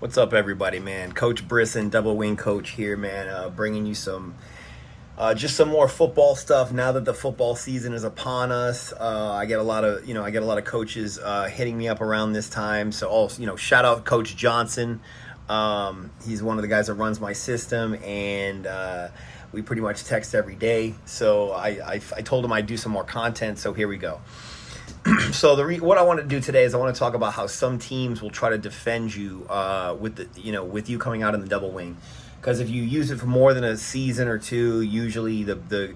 What's up, everybody, man? Coach Brisson, double wing coach here, man. Bringing you some, just some more football stuff. Now that the football season is upon us, I get a lot of, coaches hitting me up around this time. So, also, shout out Coach Johnson. He's one of the guys that runs my system, and we pretty much text every day. So I told him I'd do some more content. So here we go. So what I want to do today is I want to talk about how some teams will try to defend you with you coming out in the double wing, because if you use it for more than a season or two, usually the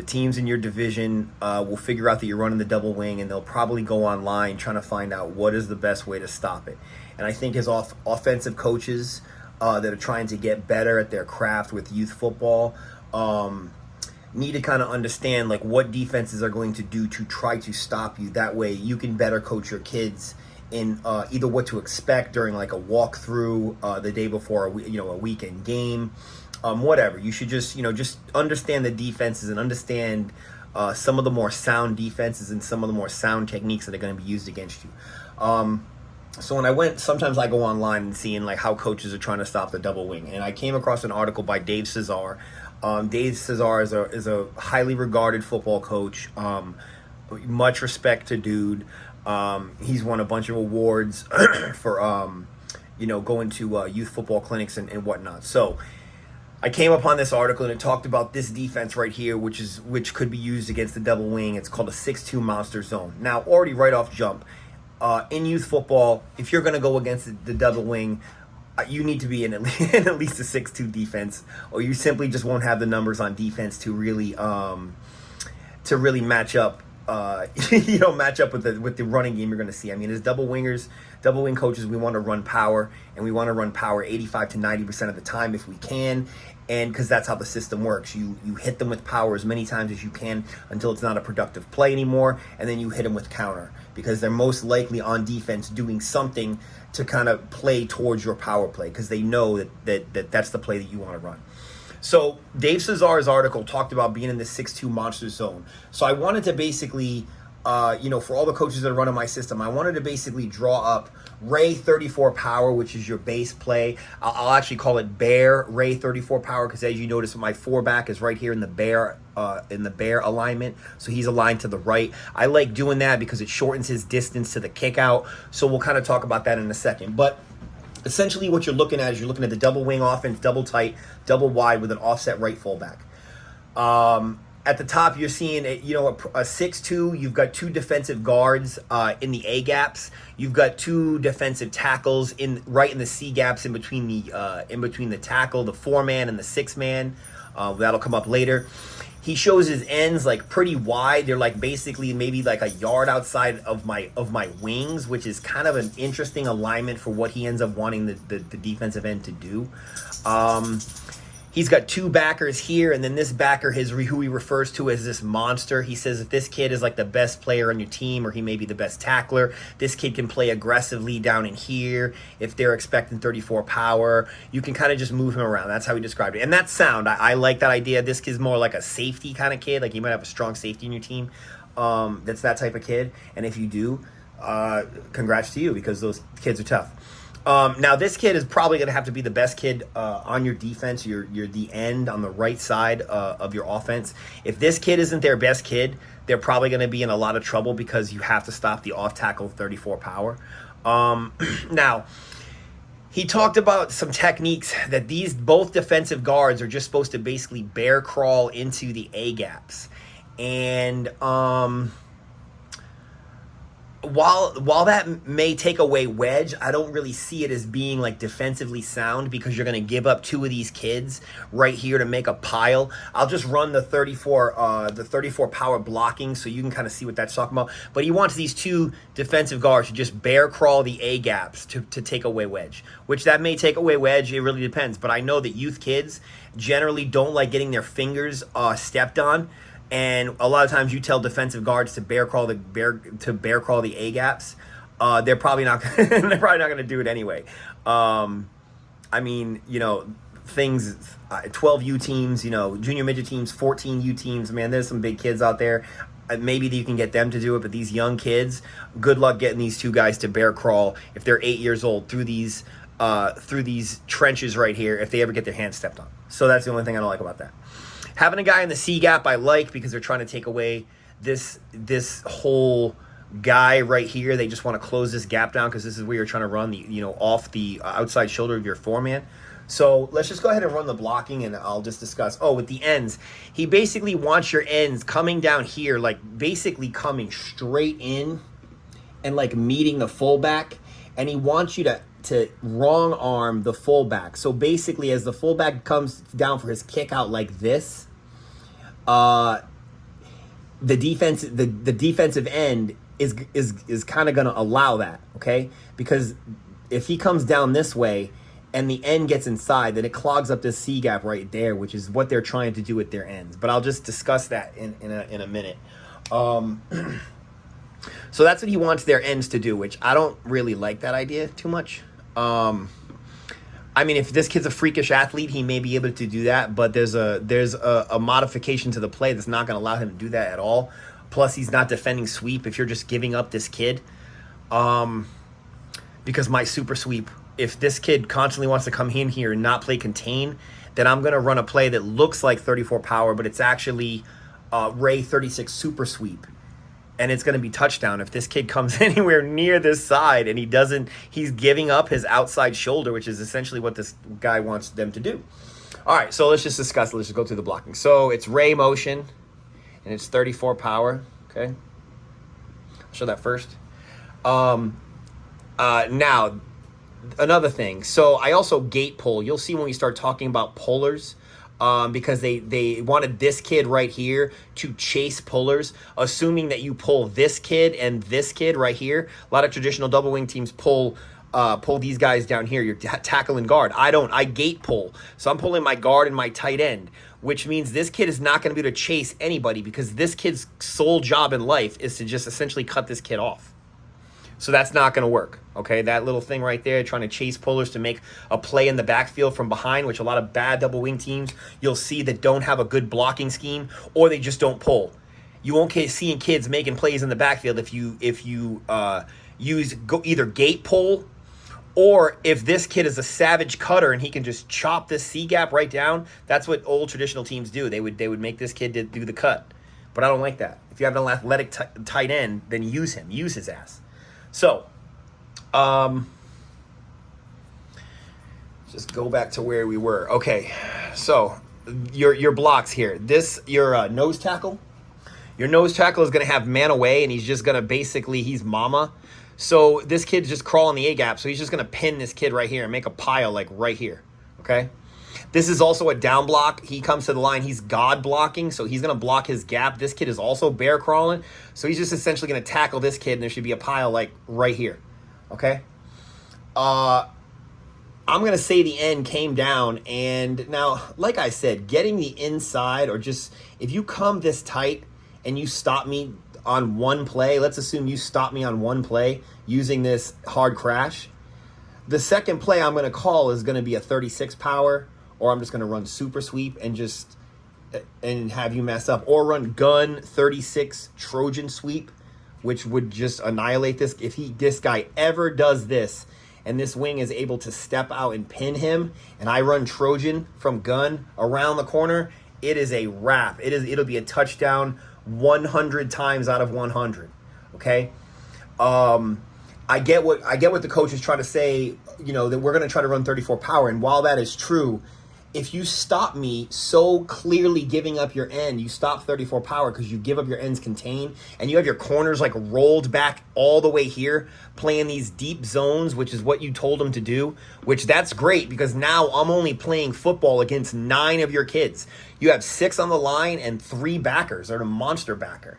teams in your division will figure out that you're running the double wing, and they'll probably go online trying to find out what is the best way to stop it. And I think as offensive coaches that are trying to get better at their craft with youth football, need to kind of understand like what defenses are going to do to try to stop you. That way you can better coach your kids in either what to expect during like a walkthrough the day before a weekend game, whatever. You should just understand the defenses and understand some of the more sound defenses and some of the more sound techniques that are going to be used against you. So sometimes I go online and seeing like how coaches are trying to stop the double wing, and I came across an article by Dave Cisar. Dave Cisar is a highly regarded football coach. Much respect to dude. He's won a bunch of awards for going to youth football clinics and whatnot. So I came upon this article, and it talked about this defense right here, which could be used against the double wing. It's called a 6-2 monster zone. Now, already right off jump, in youth football, if you're going to go against the double wing, you need to be in at least a 6-2 defense, or you simply just won't have the numbers on defense to really match up. Match up with the running game you're going to see. I mean, as double wing coaches, we want to run power, and we want to run power 85 to 90% of the time if we can, and because that's how the system works. You hit them with power as many times as you can until it's not a productive play anymore, and then you hit them with counter, because they're most likely on defense doing something to kind of play towards your power play, because they know that's the play that you want to run. So Dave Cisar's article talked about being in the 6-2 monster zone. So I wanted to basically, for all the coaches that are running my system, I wanted to basically draw up Ray 34 power, which is your base play. I'll actually call it Bear Ray 34 power, because as you notice, my 4-back is right here in the bear alignment, so he's aligned to the right. I like doing that because it shortens his distance to the kick out. So we'll kind of talk about that in a second. But essentially what you're looking at is the double wing offense, double tight, double wide with an offset right fullback. At the top, you're seeing a 6-2. You've got two defensive guards in the A gaps. You've got two defensive tackles right in the C gaps in between the tackle, the 4-man and the 6-man. That'll come up later. He shows his ends like pretty wide. They're like basically maybe like a yard outside of my wings, which is kind of an interesting alignment for what he ends up wanting the defensive end to do. He's got two backers here, and then this backer is who he refers to as this monster. He says if this kid is like the best player on your team, or he may be the best tackler, this kid can play aggressively down in here. If they're expecting 34 power, you can kind of just move him around. That's how he described it. And that's sound. I like that idea. This kid's more like a safety kind of kid. Like you might have a strong safety in your team. That's that type of kid. And if you do, congrats to you, because those kids are tough. Now this kid is probably going to have to be the best kid on your defense. You're the end on the right side of your offense. If this kid isn't their best kid, they're probably going to be in a lot of trouble, because you have to stop the off tackle 34 power. Now, he talked about some techniques that both defensive guards are just supposed to basically bear crawl into the A gaps. And while that may take away wedge, I don't really see it as being like defensively sound, because you're going to give up two of these kids right here to make a pile. I'll just run the 34 power blocking so you can kind of see what that's talking about. But he wants these two defensive guards to just bear crawl the A gaps to take away wedge, which that may take away wedge. It really depends. But I know that youth kids generally don't like getting their fingers stepped on. And a lot of times you tell defensive guards to bear crawl the A gaps. They're probably not going to do it anyway. I mean, things 12 U teams, junior midget teams, 14 U teams. Man, there's some big kids out there. maybe you can get them to do it, but these young kids, good luck getting these two guys to bear crawl if they're 8 years old through these trenches right here if they ever get their hands stepped on. So that's the only thing I don't like about that. Having a guy in the C gap I like because they're trying to take away this whole guy right here. They just want to close this gap down because this is where you're trying to run the off the outside shoulder of your foreman. So let's just go ahead and run the blocking, and I'll just discuss. Oh, with the ends, he basically wants your ends coming down here, like basically coming straight in and like meeting the fullback, and he wants you to wrong arm the fullback. So basically, as the fullback comes down for his kick out like this, the defensive end is kind of going to allow that, okay? Because if he comes down this way and the end gets inside, then it clogs up this C gap right there, which is what they're trying to do with their ends. But I'll just discuss that in a minute. So that's what he wants their ends to do, which I don't really like that idea too much. I mean, if this kid's a freakish athlete, he may be able to do that, but there's a modification to the play that's not going to allow him to do that at all. Plus, he's not defending sweep if you're just giving up this kid. Because my super sweep, if this kid constantly wants to come in here and not play contain, then I'm going to run a play that looks like 34 power, but it's actually Ray 36 super sweep. And it's going to be touchdown if this kid comes anywhere near this side and he's giving up his outside shoulder, which is essentially what this guy wants them to do. All right, so let's just discuss. Let's just go through the blocking. So it's Ray motion, and it's 34 power, okay? I'll show that first. Now, another thing. So I also gate pull. You'll see when we start talking about pullers, because they wanted this kid right here to chase pullers, assuming that you pull this kid and this kid right here. A lot of traditional double wing teams pull these guys down here. You're tackle and guard. I don't. I gate pull. So I'm pulling my guard and my tight end, which means this kid is not going to be able to chase anybody because this kid's sole job in life is to just essentially cut this kid off. So that's not going to work, okay? That little thing right there, trying to chase pullers to make a play in the backfield from behind, which a lot of bad double wing teams you'll see that don't have a good blocking scheme, or they just don't pull. You won't see kids making plays in the backfield if you use either gate pull, or if this kid is a savage cutter and he can just chop this C gap right down. That's what old traditional teams do. They would make this kid do the cut, but I don't like that. If you have an athletic tight end, then use his ass. So, just go back to where we were. Okay, so your blocks here. Your nose tackle. Your nose tackle is going to have man away, and he's just going to he's mama. So this kid's just crawling the A gap, so he's just going to pin this kid right here and make a pile like right here, okay? This is also a down block. He comes to the line. He's God blocking, so he's going to block his gap. This kid is also bear crawling, so he's just essentially going to tackle this kid, and there should be a pile like right here, okay? I'm going to say the end came down, and now, like I said, getting the inside or just if you come this tight and you stop me on one play, let's assume you stop me on one play using this hard crash. The second play I'm going to call is going to be a 36 power, or I'm just going to run super sweep and have you mess up, or run gun 36 Trojan sweep, which would just annihilate this. If this guy ever does this and this wing is able to step out and pin him, and I run Trojan from gun around the corner, it is a wrap. It'll be a touchdown 100 times out of 100. Okay. I get what the coach is trying to say, that we're going to try to run 34 power. And while that is true, if you stop me so clearly giving up your end, you stop 34 power because you give up your ends contained, and you have your corners like rolled back all the way here, playing these deep zones, which is what you told them to do, which that's great because now I'm only playing football against 9 of your kids. You have 6 on the line and 3 backers or a monster backer.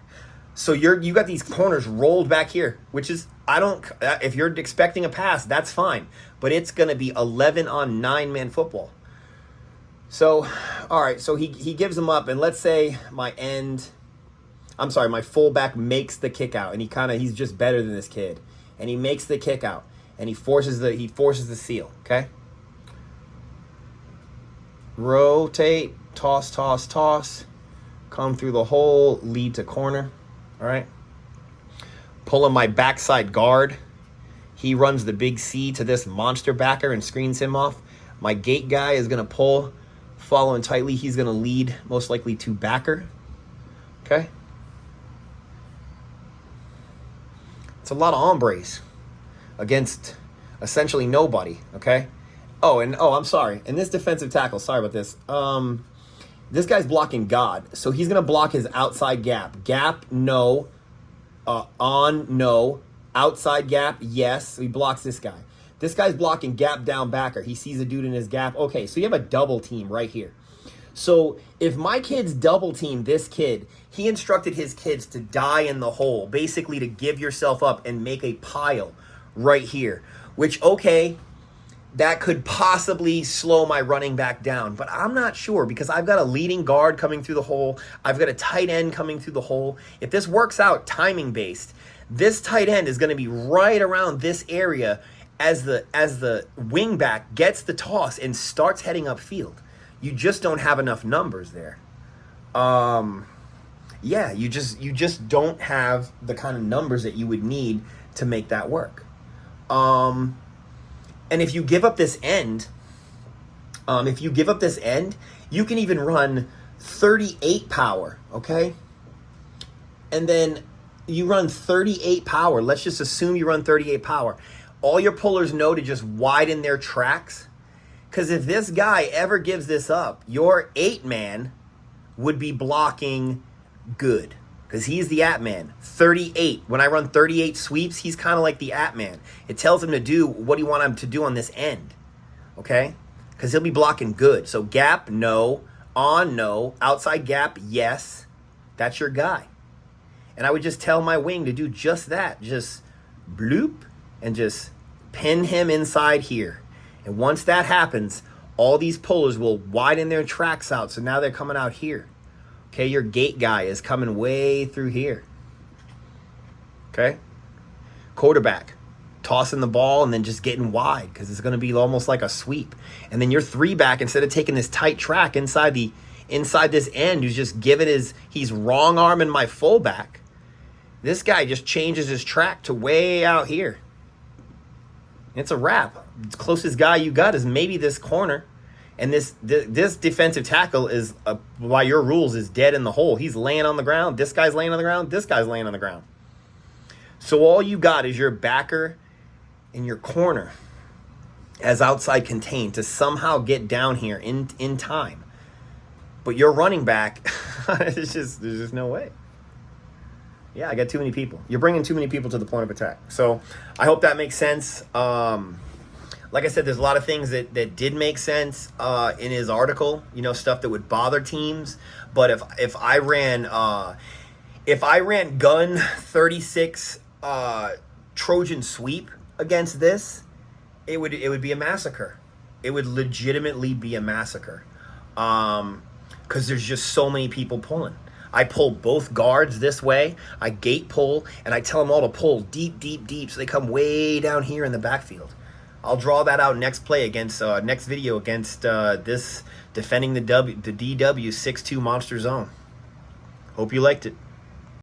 So you got these corners rolled back here, which is, if you're expecting a pass, that's fine. But it's going to be 11 on 9-man football. So, all right, so he gives them up, and let's say my fullback makes the kick out, and he's just better than this kid. And he makes the kick out, and he forces the seal, okay? Rotate, toss, come through the hole, lead to corner. All right. Pulling my backside guard. He runs the big C to this monster backer and screens him off. My gate guy is going to pull, following tightly. He's going to lead, most likely to backer. Okay. It's a lot of hombres against essentially nobody. Okay. Oh, I'm sorry. And this defensive tackle, sorry about this. This guy's blocking God. So he's going to block his outside gap. Gap, no. On, no. Outside gap, yes. He blocks this guy. This guy's blocking gap down backer. He sees a dude in his gap. Okay, so you have a double team right here. So if my kids double team this kid, he instructed his kids to die in the hole, basically to give yourself up and make a pile right here, which, okay, that could possibly slow my running back down, but I'm not sure because I've got a leading guard coming through the hole. I've got a tight end coming through the hole. If this works out timing based, this tight end is going to be right around this area as the wing back gets the toss and starts heading upfield. You just don't have enough numbers there. Yeah, you just don't have the kind of numbers that you would need to make that work. And if you give up this end, you can even run 38 power, okay? And then you run 38 power. Let's just assume you run 38 power. All your pullers know to just widen their tracks. Because if this guy ever gives this up, your 8-man would be blocking good. Because he's the at-man. 38. When I run 38 sweeps, he's kind of like the at-man. It tells him to do what you want him to do on this end. Okay? Because he'll be blocking good. So gap, no. On, no. Outside gap, yes. That's your guy. And I would just tell my wing to do just that. Just bloop and just pin him inside here. And once that happens, all these pullers will widen their tracks out. So now they're coming out here. Okay, your gate guy is coming way through here. Okay? Quarterback, tossing the ball and then just getting wide because it's going to be almost like a sweep. And then your 3-back, instead of taking this tight track inside this end, who's just he's wrong arming my fullback. This guy just changes his track to way out here. It's a wrap. The closest guy you got is maybe this corner. And this defensive tackle is, by your rules, is dead in the hole. He's laying on the ground. This guy's laying on the ground. This guy's laying on the ground. So all you got is your backer and your corner as outside contained to somehow get down here in time. But your running back, there's just no way. Yeah, I got too many people. You're bringing too many people to the point of attack. So I hope that makes sense. Like I said, there's a lot of things that did make sense in his article, stuff that would bother teams. But if I ran gun 36 Trojan sweep against this, it would be a massacre. It would legitimately be a massacre. Because there's just so many people pulling. I pull both guards this way. I gate pull, and I tell them all to pull deep, deep, deep, so they come way down here in the backfield. I'll draw that out next video against this defending the DW 6-2 monster zone. Hope you liked it.